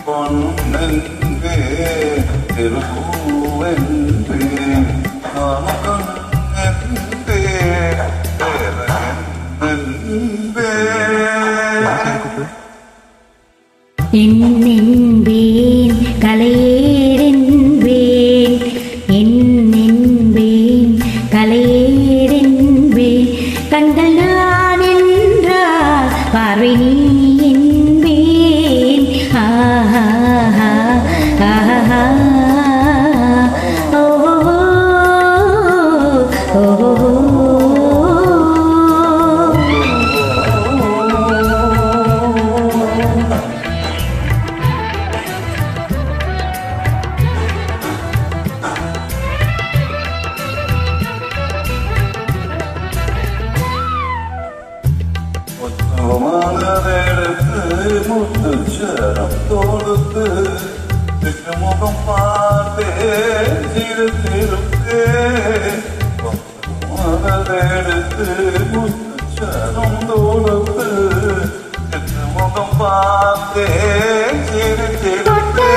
பொன்னன்பே திருப்பூவன்பே நானன்பே பேரன்பே என்னென்பேன் கலையேறென்பேன் என்னென்பேன் கலையேறென்பேன் கண்கள் நான் என்றால் பார்வை நீ என்பேன் ஆஹா ஆஹா ஓ ஓ மனதெடுத்து முத்துச்சரம் தொடுத்து முகம் பார்த்தே சிறுத்திருக்கே மனதெடுத்து முத்துச்சரம் தொடுத்து முகம் பார்த்தே சிறுத்திருக்கே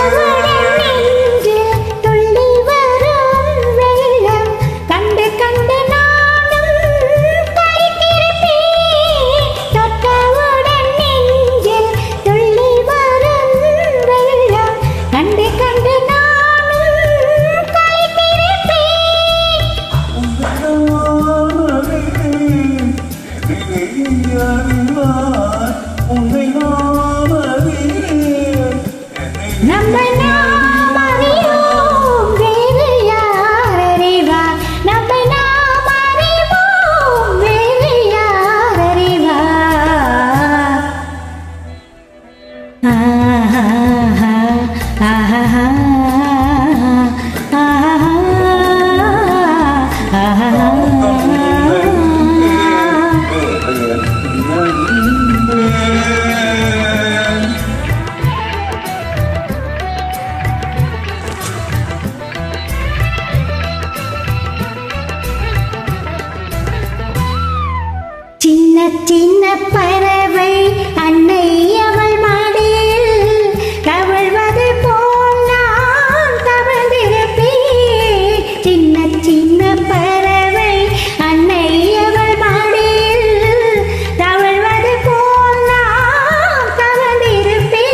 சின்ன பறவை அன்னை அவள் மடியில் தவழ்வது போல் நான் தவழ்ந்திருப்பேன் சின்ன பறவை அன்னை அவள் மடியில் தவழ்வது போல் நான் தவழ்ந்திருப்பேன்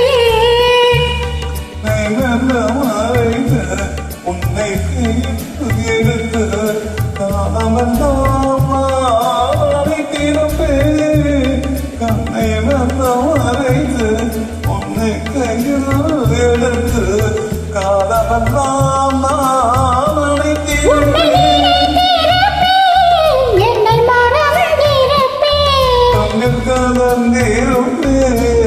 உன்னை உன்னை கையில் எடுத்து காலமெல்லாம் நான் என்னை மறந்திருப்பேன் கலந்திருப்பேன்